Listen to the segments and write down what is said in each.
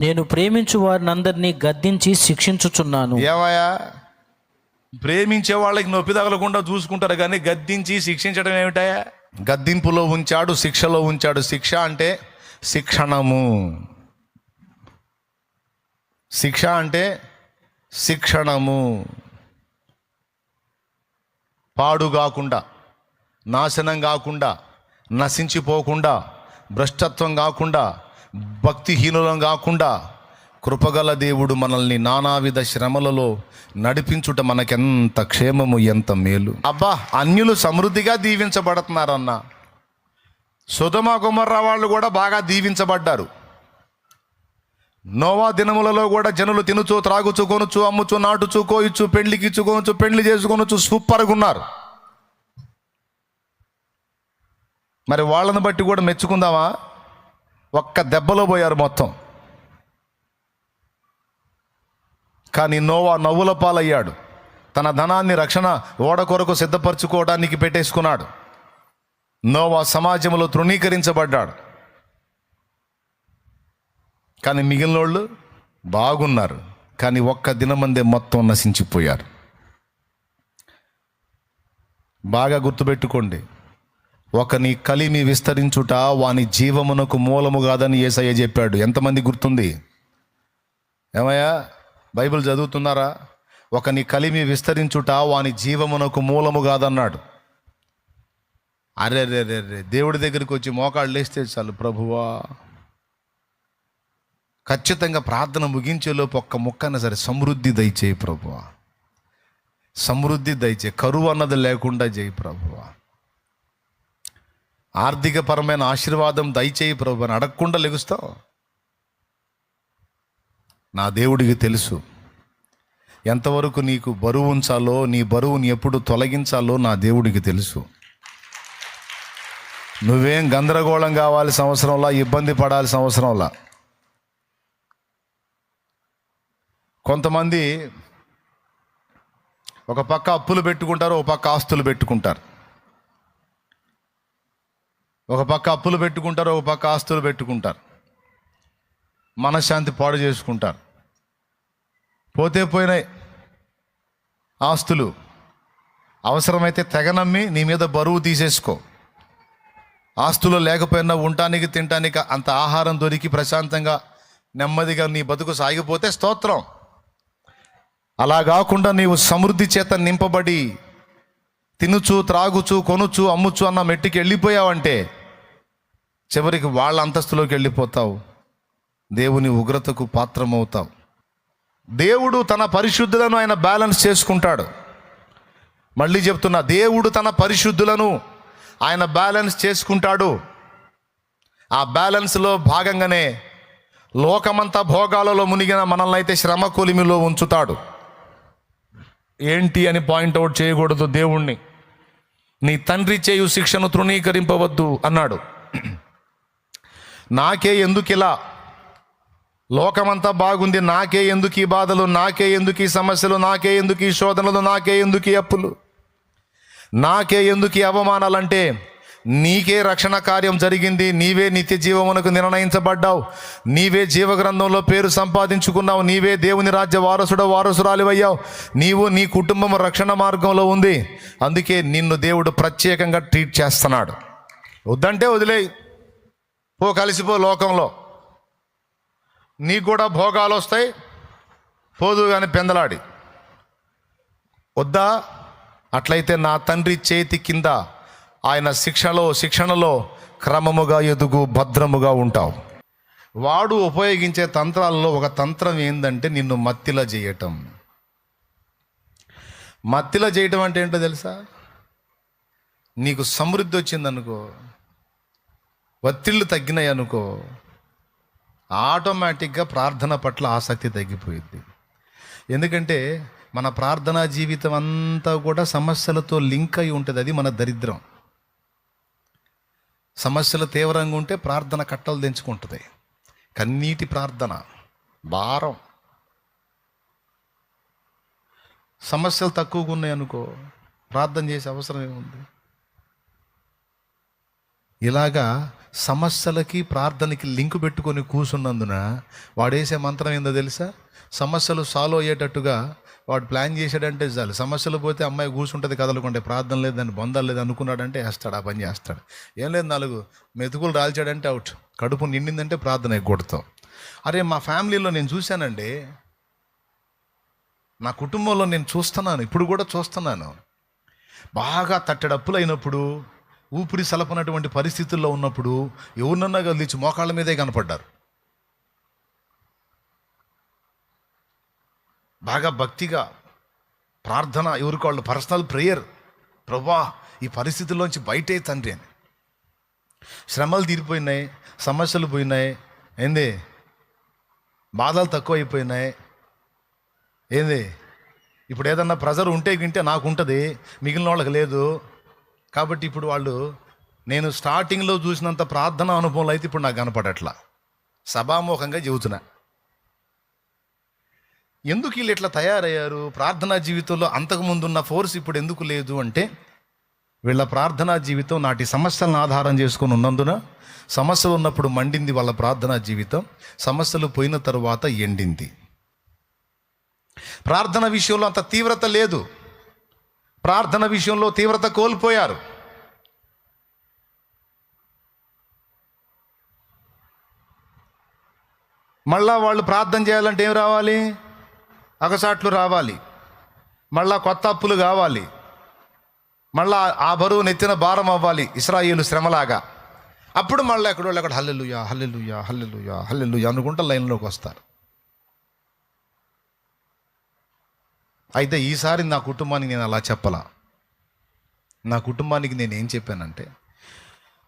నేను ప్రేమించు వారిని అందరినీ గద్దించి శిక్షించుచున్నాను. ఏమయ్యా, ప్రేమించే వాళ్ళకి నొప్పి తగలకుండా చూసుకుంటారు కానీ గద్దించి శిక్షించడం ఏమిటాయా? గద్దింపులో ఉంచాడు, శిక్షలో ఉంచాడు. శిక్ష అంటే శిక్షణము, శిక్ష అంటే శిక్షణము. పాడు కాకుండా, నాశనం కాకుండా, నశించిపోకుండా, భ్రష్టత్వం కాకుండా, భక్తిహీనులం కాకుండా కృపగల దేవుడు మనల్ని నానావిధ శ్రమలలో నడిపించుట మనకెంత క్షేమము, ఎంత మేలు. అబ్బా, అన్యులు సమృద్ధిగా దీవించబడుతున్నారన్న. సొదొమ గొమొర్రా వాళ్ళు కూడా బాగా దీవించబడ్డారు. నోవా దినములలో కూడా జనులు తినుచు, త్రాగుచు, కొనుచు, అమ్ముచు, నాటుచు, కోయిచు, పెళ్లికి ఇచ్చుకొనుచు, పెళ్లి చేసుకొనుచు సూపర్గా ఉన్నారు. మరి వాళ్ళని బట్టి కూడా మెచ్చుకుందామా? ఒక్క దెబ్బలో పోయారు మొత్తం. కానీ నోవా నవ్వుల పాలయ్యాడు. తన ధనాన్ని రక్షణ ఓడ కొరకు సిద్ధపరచుకోవడానికి పెట్టేసుకున్నాడు. నోవా సమాజంలో తృణీకరించబడ్డాడు. కానీ మిగిలిన వాళ్ళు బాగున్నారు. కానీ ఒక్క దినమందే మొత్తం నశించిపోయారు. బాగా గుర్తుపెట్టుకోండి, ఒకని కలిమి విస్తరించుట వాని జీవమునకు మూలము కాదని యేసయ్య చెప్పాడు. ఎంతమంది గుర్తుంది? ఏమయ్యా, బైబిల్ చదువుతున్నారా? ఒకని కలిమి విస్తరించుట వాని జీవమునకు మూలము కాదన్నాడు. అరే రే రే రే, దేవుడి దగ్గరికి వచ్చి మోకాళ్ళు లేస్తే చాలు, ప్రభువా ఖచ్చితంగా ప్రార్థన ముగించేలోపు ఒక్క ముక్కన సరే సమృద్ధి దయచేయి ప్రభువా, సమృద్ధి దయచేయి, కరువు అన్నది లేకుండా చేయి ప్రభువా, ఆర్థికపరమైన ఆశీర్వాదం దయచేయి ప్రభు అని అడగకుండా లెగుస్తావు. నా దేవుడికి తెలుసు ఎంతవరకు నీకు బరువు ఉంచాలో, నీ బరువుని ఎప్పుడు తొలగించాలో నా దేవుడికి తెలుసు. నువ్వేం గందరగోళం కావాల్సిన అవసరంలా, ఇబ్బంది పడాల్సిన అవసరంలా. కొంతమంది ఒక పక్క అప్పులు పెట్టుకుంటారు, ఒక పక్క ఆస్తులు పెట్టుకుంటారు. ఒక పక్క అప్పులు పెట్టుకుంటారు, ఒక పక్క ఆస్తులు పెట్టుకుంటారు. మనశ్శాంతి పాడు చేసుకుంటారు. పోతే పోయినాయి ఆస్తులు. అవసరమైతే తెగనమ్మి నీ మీద బరువు తీసేసుకో. ఆస్తులు లేకపోయినా ఉండటానికి, తినటానికి అంత ఆహారం దొరికి ప్రశాంతంగా నెమ్మదిగా నీ బతుకు సాగిపోతే స్తోత్రం. అలా కాకుండా నీవు సమృద్ధి చేత నింపబడి తినుచు, త్రాగుచు, కొనుచు, అమ్ముచు అన్న మెట్టికి వెళ్ళిపోయావంటే చివరికి వాళ్ళ అంతస్తులోకి వెళ్ళిపోతావు. దేవుని ఉగ్రతకు పాత్రమవుతావు. దేవుడు తన పరిశుద్ధులను ఆయన బ్యాలెన్స్ చేసుకుంటాడు. మళ్ళీ చెప్తున్నా, దేవుడు తన పరిశుద్ధులను ఆయన బ్యాలెన్స్ చేసుకుంటాడు. ఆ బ్యాలెన్స్లో భాగంగానే లోకమంతా భోగాలలో మునిగిన మనల్ని అయితే శ్రమ కొలిమిలో ఉంచుతాడు. ఏంటి అని పాయింట్అవుట్ చేయకూడదు దేవుణ్ణి. నీ తండ్రి చేయు శిక్షను తృణీకరింపవద్దు అన్నాడు. నాకే ఎందుకు ఇలా, లోకమంతా బాగుంది, నాకే ఎందుకు ఈ బాధలు, నాకే ఎందుకు ఈ సమస్యలు, నాకే ఎందుకు ఈ శోధనలు, నాకే ఎందుకు ఈ అప్పులు, నాకే ఎందుకు ఈ అవమానాలంటే నీకే రక్షణ కార్యం జరిగింది. నీవే నిత్య జీవమునకు నిర్ణయించబడ్డావు. నీవే జీవగ్రంథంలో పేరు సంపాదించుకున్నావు. నీవే దేవుని రాజ్య వారసురాలివయ్యావు. నీవు, నీ కుటుంబం రక్షణ మార్గంలో ఉంది. అందుకే నిన్ను దేవుడు ప్రత్యేకంగా ట్రీట్ చేస్తున్నాడు. వద్దంటే వదిలేయి, పో, కలిసిపో లోకంలో. నీకు కూడా భోగాలు వస్తాయి, పోదు కానీ పెందలాడి. వద్దా? అట్లయితే నా తండ్రి చేతి కింద ఆయన శిక్షణలో క్రమముగా ఎదుగు, భద్రముగా ఉంటావు. వాడు ఉపయోగించే తంత్రాలలో ఒక తంత్రం ఏంటంటే నిన్ను మత్తిలా చేయటం. మత్తిలా చేయటం అంటే ఏంటో తెలుసా? నీకు సమృద్ధి వచ్చిందనుకో, ఒత్తిళ్ళు తగ్గినాయి అనుకో, ఆటోమేటిక్గా ప్రార్థన పట్ల ఆసక్తి తగ్గిపోయింది. ఎందుకంటే మన ప్రార్థనా జీవితం అంతా కూడా సమస్యలతో లింక్ అయి ఉంటుంది. అది మన దరిద్రం. సమస్యలు తీవ్రంగా ఉంటే ప్రార్థన కట్టలు తెంచుకుంటుంది. కన్నీటి ప్రార్థన, భారం. సమస్యలు తక్కువగా ఉన్నాయి అనుకో, ప్రార్థన చేసే అవసరం ఏముంది? ఇలాగా సమస్యలకి ప్రార్థనకి లింకు పెట్టుకొని కూర్చున్నందున వాడేసే మంత్రం ఏందో తెలుసా? సమస్యలు సాల్వ్ అయ్యేటట్టుగా వాడు ప్లాన్ చేశాడంటే చాలు, సమస్యలు పోతే అమ్మాయి కూర్చుంటుంది కదలకుంటే, ప్రార్థన లేదు, దాన్ని బొందాలు లేదు అనుకున్నాడంటే వేస్తాడు, ఆ పని చేస్తాడు. ఏం లేదు, 4 మెతుకులు రాల్చాడంటే అవుట్, కడుపు నిండిందంటే ప్రార్థన ఎగ్గొడతాం. అరే మా ఫ్యామిలీలో నేను చూశానండి, నా కుటుంబంలో నేను చూస్తున్నాను, ఇప్పుడు కూడా చూస్తున్నాను. బాగా తట్టెడప్పులు అయినప్పుడు, ఊపిరి సలపనటువంటి పరిస్థితుల్లో ఉన్నప్పుడు ఎవరినన్నా కలిసి మోకాళ్ళ మీదే కనపడ్డారు. బాగా భక్తిగా ప్రార్థన, ఎవరికి వాళ్ళు పర్సనల్ ప్రేయర్, ప్రభా ఈ పరిస్థితుల్లోంచి బయటే తండ్రి అని. శ్రమలు తీరిపోయినాయి, సమస్యలు పోయినాయి, ఏంది బాధలు తక్కువ అయిపోయినాయి, ఏంది ఇప్పుడు ఏదన్నా ప్రెజర్ ఉంటే గింటే నాకు ఉంటుంది, మిగిలిన వాళ్ళకి లేదు. కాబట్టి ఇప్పుడు వాళ్ళు, నేను స్టార్టింగ్లో చూసినంత ప్రార్థన అనుభవంలో అయితే ఇప్పుడు నాకు కనపడట్లా. సభాముఖంగా చెబుతున్నా. ఎందుకు వీళ్ళు ఇట్లా తయారయ్యారు? ప్రార్థనా జీవితంలో అంతకుముందున్న ఫోర్స్ ఇప్పుడు ఎందుకు లేదు అంటే, వీళ్ళ ప్రార్థనా జీవితం నాటి సమస్యలను ఆధారం చేసుకొని ఉన్నందున, సమస్యలు ఉన్నప్పుడు మండింది వాళ్ళ ప్రార్థనా జీవితం, సమస్యలు పోయిన తరువాత ఎండింది. ప్రార్థన విషయంలో అంత తీవ్రత లేదు, ప్రార్థన విషయంలో తీవ్రత కోల్పోయారు. మళ్ళా వాళ్ళు ప్రార్థన చేయాలంటే ఏం రావాలి? అగసాట్లు రావాలి, మళ్ళా కొత్త అప్పులు కావాలి, మళ్ళా ఆ బరువు నెత్తిన భారం అవ్వాలి, ఇశ్రాయేలు శ్రమలాగా. అప్పుడు మళ్ళీ ఎక్కడోళ్ళు అక్కడ హల్లెలూయా హల్లెలూయా హల్లెలూయా హల్లెలూయా అనుకుంటా లైన్లోకి వస్తారు. అయితే ఈసారి నా కుటుంబానికి నేను అలా చెప్పలా. నా కుటుంబానికి నేను ఏం చెప్పానంటే,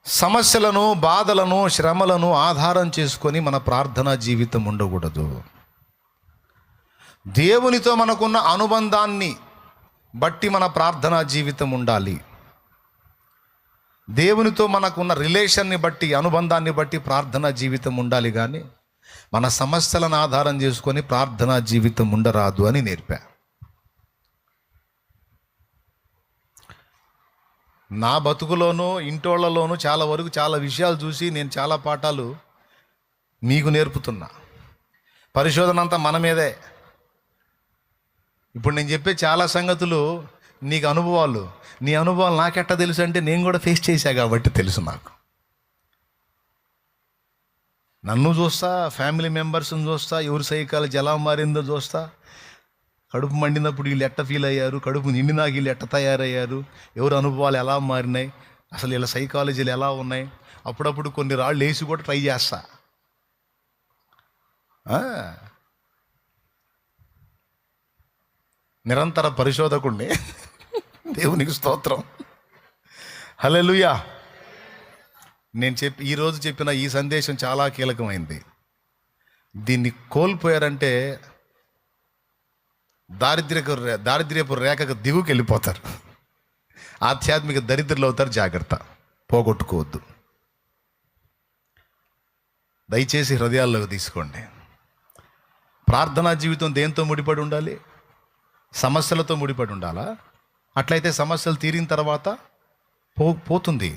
సమస్యలను, బాధలను, శ్రమలను ఆధారం చేసుకొని మన ప్రార్థనా జీవితం ఉండకూడదు. దేవునితో మనకున్న అనుబంధాన్ని బట్టి మన ప్రార్థనా జీవితం ఉండాలి. దేవునితో మనకున్న రిలేషన్ని బట్టి, అనుబంధాన్ని బట్టి ప్రార్థనా జీవితం ఉండాలి. కానీ మన సమస్యలను ఆధారం చేసుకొని ప్రార్థనా జీవితం ఉండరాదు అని నేర్పా. నా బతుకులోనూ ఇంటోళ్లలోనూ చాలా వరకు చాలా విషయాలు చూసి నేను చాలా పాఠాలు మీకు నేర్పుతున్నా. పరిశోధన అంతా మన మీదే. ఇప్పుడు నేను చెప్పే చాలా సంగతులు నీకు అనుభవాలు, నీ అనుభవాలు నాకెట్టా తెలుసు అంటే, నేను కూడా ఫేస్ చేశా కాబట్టి తెలుసు నాకు. నన్ను చూస్తా, ఫ్యామిలీ మెంబర్స్ని చూస్తా, ఎవరి సైకాలజీ ఎలా మారిందో చూస్తా. కడుపు మండినప్పుడు వీళ్ళు ఎట్ట ఫీల్ అయ్యారు, కడుపు నిండినాక వీళ్ళు ఎట్ట తయారయ్యారు, ఎవరి అనుభవాలు ఎలా మారినాయి, అసలు వీళ్ళ సైకాలజీలు ఎలా ఉన్నాయి. అప్పుడప్పుడు కొన్ని రాళ్ళు వేసి కూడా ట్రై చేస్తా. నిరంతర పరిశోధకుడిని. దేవునికి స్తోత్రం, హల్లెలూయా. నేను ఈరోజు చెప్పిన ఈ సందేశం చాలా కీలకమైంది. దీన్ని కోల్పోయారంటే దారిద్ర్యపు రేఖకు దిగుకి వెళ్ళిపోతారు, ఆధ్యాత్మిక దరిద్రులు అవుతారు. జాగ్రత్త, పోగొట్టుకోవద్దు. దయచేసి హృదయాల్లోకి తీసుకోండి. ప్రార్థనా జీవితం దేంతో ముడిపడి ఉండాలి? సమస్యలతో ముడిపడి ఉండాలా? అట్లయితే సమస్యలు తీరిన తర్వాత పోతుంది.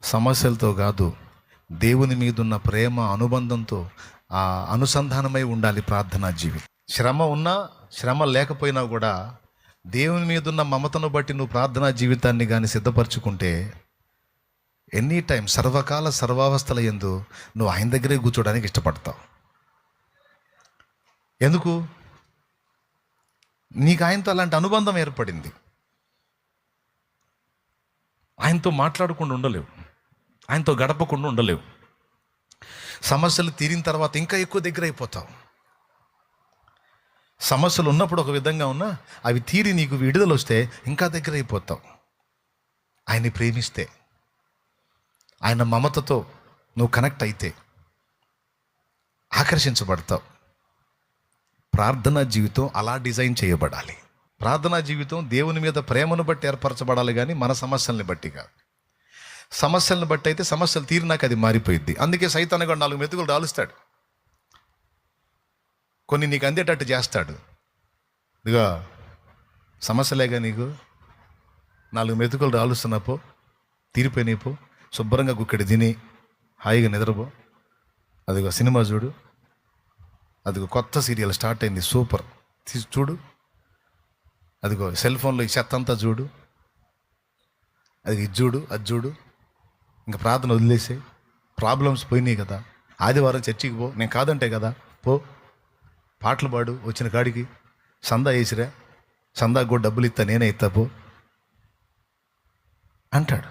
సమస్యలతో కాదు, దేవుని మీదున్న ప్రేమ, అనుబంధంతో ఆ అనుసంధానమై ఉండాలి ప్రార్థనా జీవితం. శ్రమ ఉన్నా, శ్రమ లేకపోయినా కూడా దేవుని మీదున్న మమతను బట్టి నువ్వు ప్రార్థనా జీవితాన్ని కానీ సిద్ధపరచుకుంటే, ఎనీ టైం, సర్వకాల సర్వావస్థల యందు నువ్వు ఆయన దగ్గరే కూర్చోడానికి ఇష్టపడతావు. ఎందుకు? నీకు ఆయనతో అలాంటి అనుబంధం ఏర్పడింది. ఆయనతో మాట్లాడకుండా ఉండలేవు, ఆయనతో గడపకుండా ఉండలేవు. సమస్యలు తీరిన తర్వాత ఇంకా ఎక్కువ దగ్గర అయిపోతావు. సమస్యలు ఉన్నప్పుడు ఒక విధంగా ఉన్నా, అవి తీరి నీకు విడుదల వస్తే ఇంకా దగ్గర అయిపోతావు. ఆయన్ని ప్రేమిస్తే, ఆయన మమతతో నువ్వు కనెక్ట్ అయితే ఆకర్షించబడతావు. ప్రార్థనా జీవితం అలా డిజైన్ చేయబడాలి. ప్రార్థనా జీవితం దేవుని మీద ప్రేమను బట్టి ఏర్పరచబడాలి, కానీ మన సమస్యల్ని బట్టి కాదు. సమస్యలను బట్టి అయితే సమస్యలు తీరినాక అది మారిపోయింది. అందుకే సైతాను కూడా 4 మెతుకులు రాలుస్తాడు, కొన్ని నీకు అందేటట్టు చేస్తాడు. ఇదిగో సమస్యలేగా నీకు 4 మెతుకులు రాలుస్తున్నపో, తీరిపోయినాయిపో, శుభ్రంగా గుక్కడి తిని హాయిగా నిద్రపో. అదిగో సినిమా చూడు, అదిగో కొత్త సీరియల్ స్టార్ట్ అయింది, సూపర్, తీసి చూడు. అదిగో సెల్ ఫోన్లో ఈ చెత్త అంతా చూడు, అది ఇది చూడు, అది చూడు. ఇంకా ప్రార్థన వదిలేసే, ప్రాబ్లమ్స్ పోయినాయి కదా. ఆదివారం చర్చికి పో, నేను కాదంటే కదా, పో. పాటలు పాడు, వచ్చిన కాడికి సందా వేసిరా, సందాకు కూడా డబ్బులు ఇస్తా, నేనే ఇస్తా, పో అంటాడు.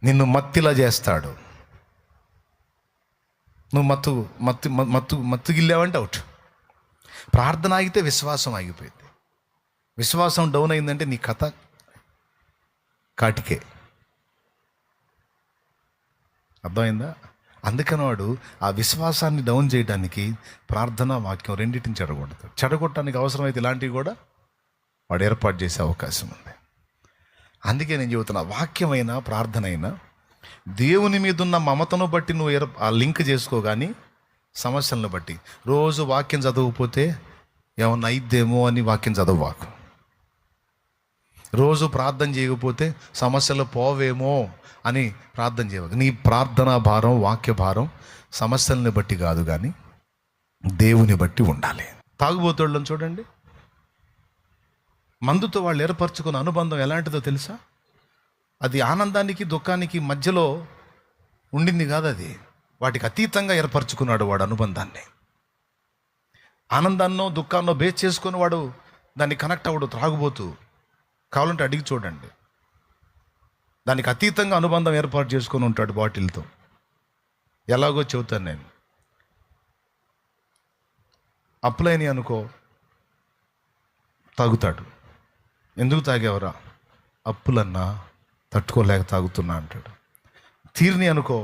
నిన్ను మత్తిలా చేస్తాడు. నువ్వు మత్తుగిల్లావంటే అవుట్. ప్రార్థన ఆగితే విశ్వాసం ఆగిపోయింది. విశ్వాసం డౌన్ అయిందంటే నీ కథ కాటికే. అర్థమైందా? అందుకని వాడు ఆ విశ్వాసాన్ని డౌన్ చేయడానికి ప్రార్థన, వాక్యం రెండింటిని చెడగొడతాడు. చెడగొట్టడానికి అవసరమైతే ఇలాంటివి కూడా వాడు ఏర్పాటు చేసే అవకాశం ఉంది. అందుకే నేను చెబుతున్నా, వాక్యమైనా ప్రార్థన అయినా దేవుని మీద ఉన్న మమతను బట్టి నువ్వు ఆ లింక్ చేసుకో, కానీ సమస్యలను బట్టి రోజు వాక్యం చదవకపోతే ఏమన్నా అయిద్దేమో అని వాక్యం చదవవాకు. రోజు ప్రార్థన చేయకపోతే సమస్యలు పోవేమో అని ప్రార్థన చేయవచ్చు. నీ ప్రార్థనా భారం, వాక్య భారం సమస్యల్ని బట్టి కాదు, కానీ దేవుని బట్టి ఉండాలి. తాగుబోతోళ్ళని చూడండి, మందుతో వాళ్ళు ఏర్పరచుకున్న అనుబంధం ఎలాంటిదో తెలుసా? అది ఆనందానికి దుఃఖానికి మధ్యలో ఉండింది కాదు, అది వాటికి అతీతంగా ఏర్పరచుకున్నాడు వాడు అనుబంధాన్ని. ఆనందాన్నో దుఃఖాన్నో బేస్ చేసుకుని వాడు దాన్ని కనెక్ట్ అవ్వడు. త్రాగుబోతూ కావాలంటే అడిగి చూడండి, దానికి అతీతంగా అనుబంధం ఏర్పాటు చేసుకొని ఉంటాడు బాటిల్తో. ఎలాగో చెబుతాను నేను. అప్పులైనవి అనుకో, తాగుతాడు. ఎందుకు తాగేవరా? అప్పులన్నా తట్టుకోలేక తాగుతున్నా అంటాడు. తీరిని అనుకో,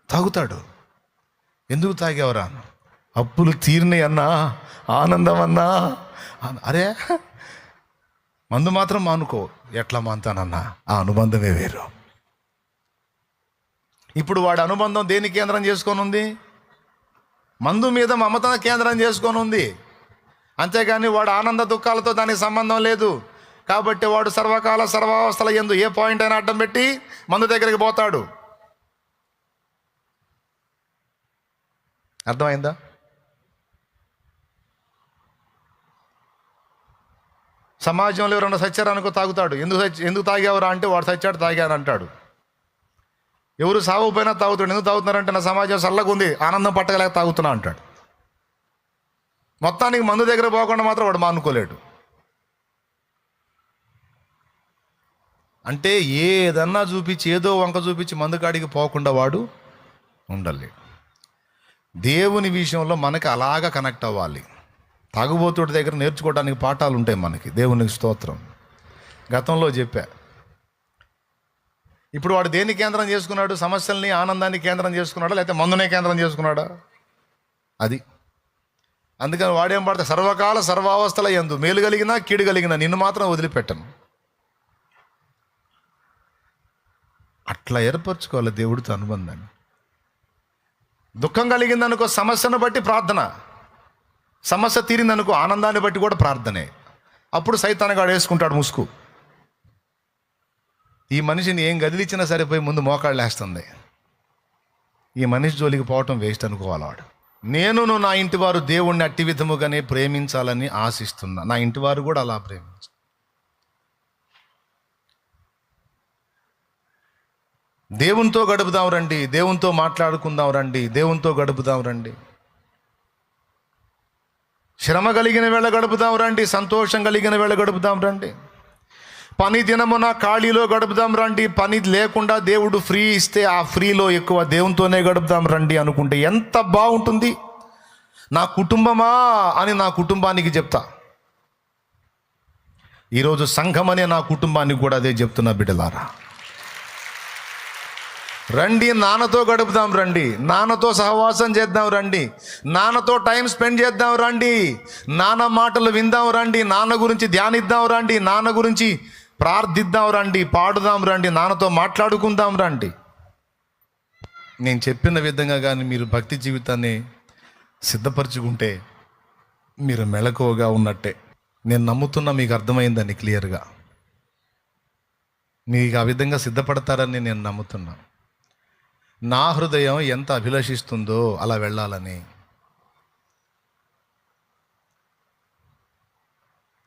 తాగుతాడు. ఎందుకు తాగేవరా? అప్పులు తీరిని అన్నా, ఆనందం అన్నా. అరే, మందు మాత్రం మానుకో. ఎట్లా మానుతానన్నా? ఆ అనుబంధమే వేరు. ఇప్పుడు వాడి అనుబంధం దేని కేంద్రం చేసుకొని ఉంది? మందు మీద మమత కేంద్రం చేసుకొని ఉంది. అంతేగాని వాడు ఆనంద దుఃఖాలతో దానికి సంబంధం లేదు. కాబట్టి వాడు సర్వకాల సర్వావస్థల యందు ఏ పాయింట్ అయినా అడ్డం పెట్టి మందు దగ్గరికి పోతాడు. అర్థమైందా? సమాజంలో ఎవరైనా సచ్చారనుకో, తాగుతాడు. ఎందుకు తాగేవరా అంటే వాడు సచ్చాడు, తాగాను అంటాడు. ఎవరు సాగుపోయినా తాగుతాడు. ఎందుకు తాగుతున్నారంటే నా సమాజం చల్లగా ఉంది, ఆనందం పట్టగలేక తాగుతున్నా అంటాడు. మొత్తానికి మందు దగ్గర పోకుండా మాత్రం వాడు మానుకోలేడు. అంటే ఏదన్నా చూపించి, ఏదో వంక చూపించి మందు కాడికి పోకుండా వాడు ఉండాలి. దేవుని విషయంలో మనకి అలాగా కనెక్ట్ అవ్వాలి. తాగుబోతుడి దగ్గర నేర్చుకోవడానికి పాఠాలు ఉంటాయి మనకి. దేవునికి స్తోత్రం. గతంలో చెప్పా. ఇప్పుడు వాడు దేన్ని కేంద్రం చేసుకున్నాడు? సమస్యల్ని, ఆనందాన్ని కేంద్రం చేసుకున్నాడా, లేకపోతే మందునే కేంద్రం చేసుకున్నాడా? అది. అందుకని వాడేం పడతా, సర్వకాల సర్వావస్థల యందు మేలు కలిగినా కీడు కలిగినా నిన్ను మాత్రం వదిలిపెట్టను. అట్లా ఏర్పరచుకోవాలి దేవుడితో అనుబంధాన్ని. దుఃఖం కలిగిందనుకో, సమస్యను బట్టి ప్రార్థన. సమస్య తీరిందనుకో, ఆనందాన్ని బట్టి కూడా ప్రార్థనే. అప్పుడు సైతానుగాడు వేసుకుంటాడు ముసుగు. ఈ మనిషిని ఏం గదిలిచ్చినా సరిపోయి ముందు మోకాళ్ళు వేస్తుంది. ఈ మనిషి జోలికి పోవటం వేస్ట్ అనుకోవాలి వాడు. నేను నా ఇంటి వారు దేవుణ్ణి అట్టి విధముగానే ప్రేమించాలని ఆశిస్తున్నా. నా ఇంటి వారు కూడా అలా ప్రేమించాలి. దేవునితో గడుపుదాం రండి, దేవునితో మాట్లాడుకుందాం రండి, దేవునితో గడుపుదాం రండి. శ్రమ కలిగిన వేళ గడుపుదాం రండి, సంతోషం కలిగిన వేళ గడుపుదాం రండి. పని దినమున ఖాళీలో గడుపుదాం రండి. పని లేకుండా దేవుడు ఫ్రీ ఇస్తే ఆ ఫ్రీలో ఎక్కువ దేవునితోనే గడుపుదాం రండి అనుకుంటే ఎంత బాగుంటుంది. నా కుటుంబమా అని నా కుటుంబానికి చెప్తా. ఈరోజు సంఘం అనే నా కుటుంబానికి కూడా అదే చెప్తున్నా. బిడ్డలారా రండి, నాన్నతో గడుపుదాం రండి, నాన్నతో సహవాసం చేద్దాం రండి, నాన్నతో టైం స్పెండ్ చేద్దాం రండి, నాన్న మాటలు విందాం రండి, నాన్న గురించి ధ్యానిద్దాం రండి, నాన్న గురించి ప్రార్థిద్దాం రండి, పాడుదాం రండి, నాన్నతో మాట్లాడుకుందాం రండి. నేను చెప్పిన విధంగా కానీ మీరు భక్తి జీవితాన్ని సిద్ధపరచుకుంటే మీరు మెలకువగా ఉన్నట్టే. నేను నమ్ముతున్నా మీకు అర్థమైందని క్లియర్గా. మీకు ఆ విధంగా సిద్ధపడతారని నేను నమ్ముతున్నాను. నా హృదయం ఎంత అభిలషిస్తుందో అలా వెళ్ళాలని,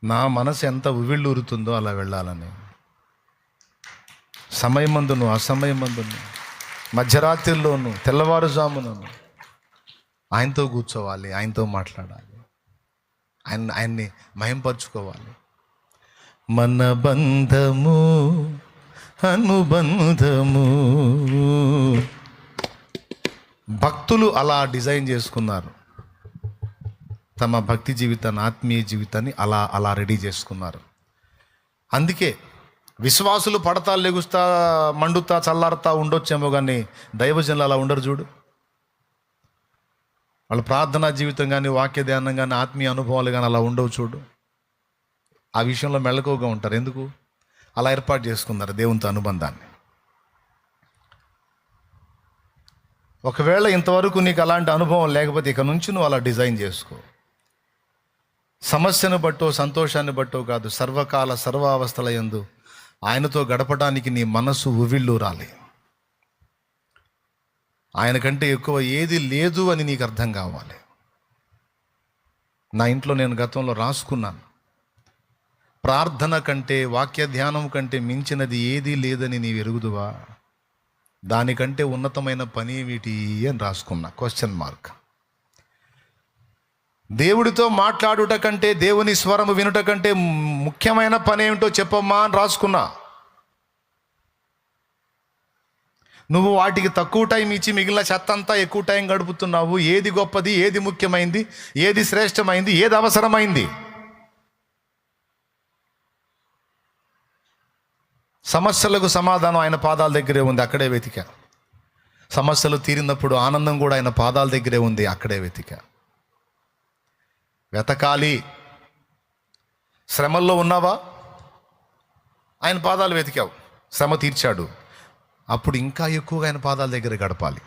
నా మనసు ఎంత ఉవ్విళ్ళూరుతుందో అలా వెళ్ళాలని, సమయమందును అసమయమందును, మధ్యరాత్రిలోను తెల్లవారుజామునను ఆయనతో కూర్చోవాలి, ఆయనతో మాట్లాడాలి, ఆయన్ని మహింపరచుకోవాలి. మన బంధము అనుబంధము. భక్తులు అలా డిజైన్ చేసుకున్నారు, తమ భక్తి జీవితాన్ని, ఆత్మీయ జీవితాన్ని అలా రెడీ చేసుకున్నారు. అందుకే విశ్వాసులు పడతా లెగుస్తా మండుతా చల్లారుతా ఉండొచ్చేమో, కానీ దైవజనులు అలా ఉండరు చూడు. వాళ్ళ ప్రార్థనా జీవితం కానీ, వాక్య ధ్యానం కానీ, ఆత్మీయ అనుభవాలు కానీ అలా ఉండవు చూడు. ఆ విషయంలో మెళకువగా ఉంటారు. ఎందుకు? అలా ఏర్పాటు చేసుకున్నారు దేవునితో అనుబంధాన్ని. ఒకవేళ ఇంతవరకు నీకు అలాంటి అనుభవం లేకపోతే ఇక నుంచి నువ్వు అలా డిజైన్ చేసుకో. సమస్యను బట్టో సంతోషాన్ని బట్టో కాదు, సర్వకాల సర్వావస్థల యందు ఆయనతో గడపడానికి నీ మనసు ఉవ్విళ్ళూరాలి. ఆయన కంటే ఎక్కువ ఏది లేదు అని నీకు అర్థం కావాలి. నా ఇంట్లో నేను గతంలో రాసుకున్నాను, ప్రార్థన కంటే, వాక్య ధ్యానం కంటే మించినది ఏదీ లేదని నీవు ఎరుగుదువా? దానికంటే ఉన్నతమైన పని ఏమిటి అని రాసుకున్నా, క్వశ్చన్ మార్క్. దేవుడితో మాట్లాడుట కంటే, దేవుని స్వరము వినుట కంటే ముఖ్యమైన పని ఏమిటో చెప్పమ్మా అని రాసుకున్నా. నువ్వు వాటికి తక్కువ టైం ఇచ్చి మిగిలిన చెత్తంతా ఎక్కువ టైం గడుపుతున్నావు. ఏది గొప్పది, ఏది ముఖ్యమైంది, ఏది శ్రేష్టమైంది, ఏది అవసరమైంది? సమస్యలకు సమాధానం ఆయన పాదాల దగ్గరే ఉంది, అక్కడే వెతికా. సమస్యలు తీరినప్పుడు ఆనందం కూడా ఆయన పాదాల దగ్గరే ఉంది, అక్కడే వెతికా. వెతకాలి. శ్రమల్లో ఉన్నావా? ఆయన పాదాలు వెతికావు, శ్రమ తీర్చాడు. అప్పుడు ఇంకా ఎక్కువగా ఆయన పాదాల దగ్గర గడపాలి.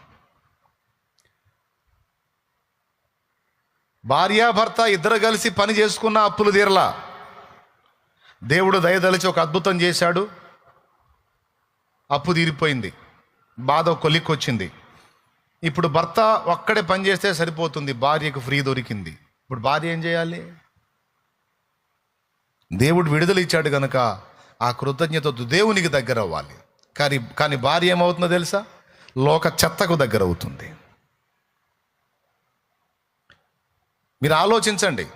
భార్యాభర్త ఇద్దరు కలిసి పని చేసుకున్న అప్పులు తీరలా. దేవుడు దయదలిచి ఒక అద్భుతం చేశాడు, అప్పు తీరిపోయింది, బాధ కొలిక్కొచ్చింది. ఇప్పుడు భర్త ఒక్కడే పని చేస్తే సరిపోతుంది, భార్యకు ఫ్రీ దొరికింది. ఇప్పుడు భార్య ఏం చేయాలి? దేవుడు విడుదల ఇచ్చాడు కనుక ఆ కృతజ్ఞతతో దేవునికి దగ్గర అవ్వాలి. కానీ భార్య ఏమవుతుందో తెలుసా? లోక చెత్తకు దగ్గర అవుతుంది. మీరు ఆలోచించండి.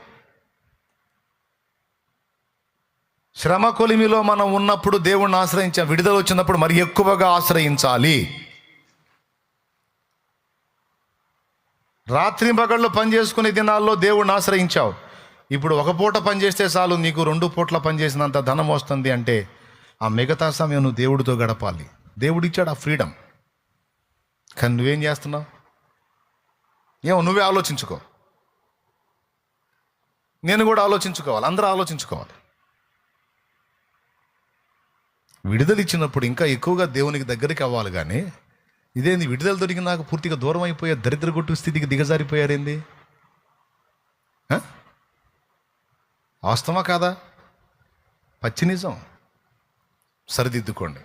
శ్రమ కొలిమిలో మనం ఉన్నప్పుడు దేవుణ్ణి ఆశ్రయించాం, విడుదల వచ్చినప్పుడు మరి ఎక్కువగా ఆశ్రయించాలి. రాత్రి పగళ్ళు పని చేసుకునే దినాల్లో దేవుణ్ణి ఆశ్రయించావు. ఇప్పుడు ఒక పూట పని చేస్తే చాలు, నీకు 2 పూట్ల పని చేసినంత ధనం వస్తుంది అంటే ఆ మిగతా సమయం నువ్వు దేవుడితో గడపాలి. దేవుడిచ్చాడు ఆ ఫ్రీడమ్. కానీ నువ్వేం చేస్తున్నావు? ఏమో నువ్వే ఆలోచించుకో, నేను కూడా ఆలోచించుకోవాలి, అందరూ ఆలోచించుకోవాలి. విడుదల ఇచ్చినప్పుడు ఇంకా ఎక్కువగా దేవునికి దగ్గరికి అవ్వాలి. కానీ ఇదేంది, విడుదల దొరికి నాకు పూర్తిగా దూరం అయిపోయే దరిద్ర కొట్టు స్థితికి దిగజారిపోయారేంది? వాస్తవమా కాదా? పచ్చి నిజం. సరిదిద్దుకోండి.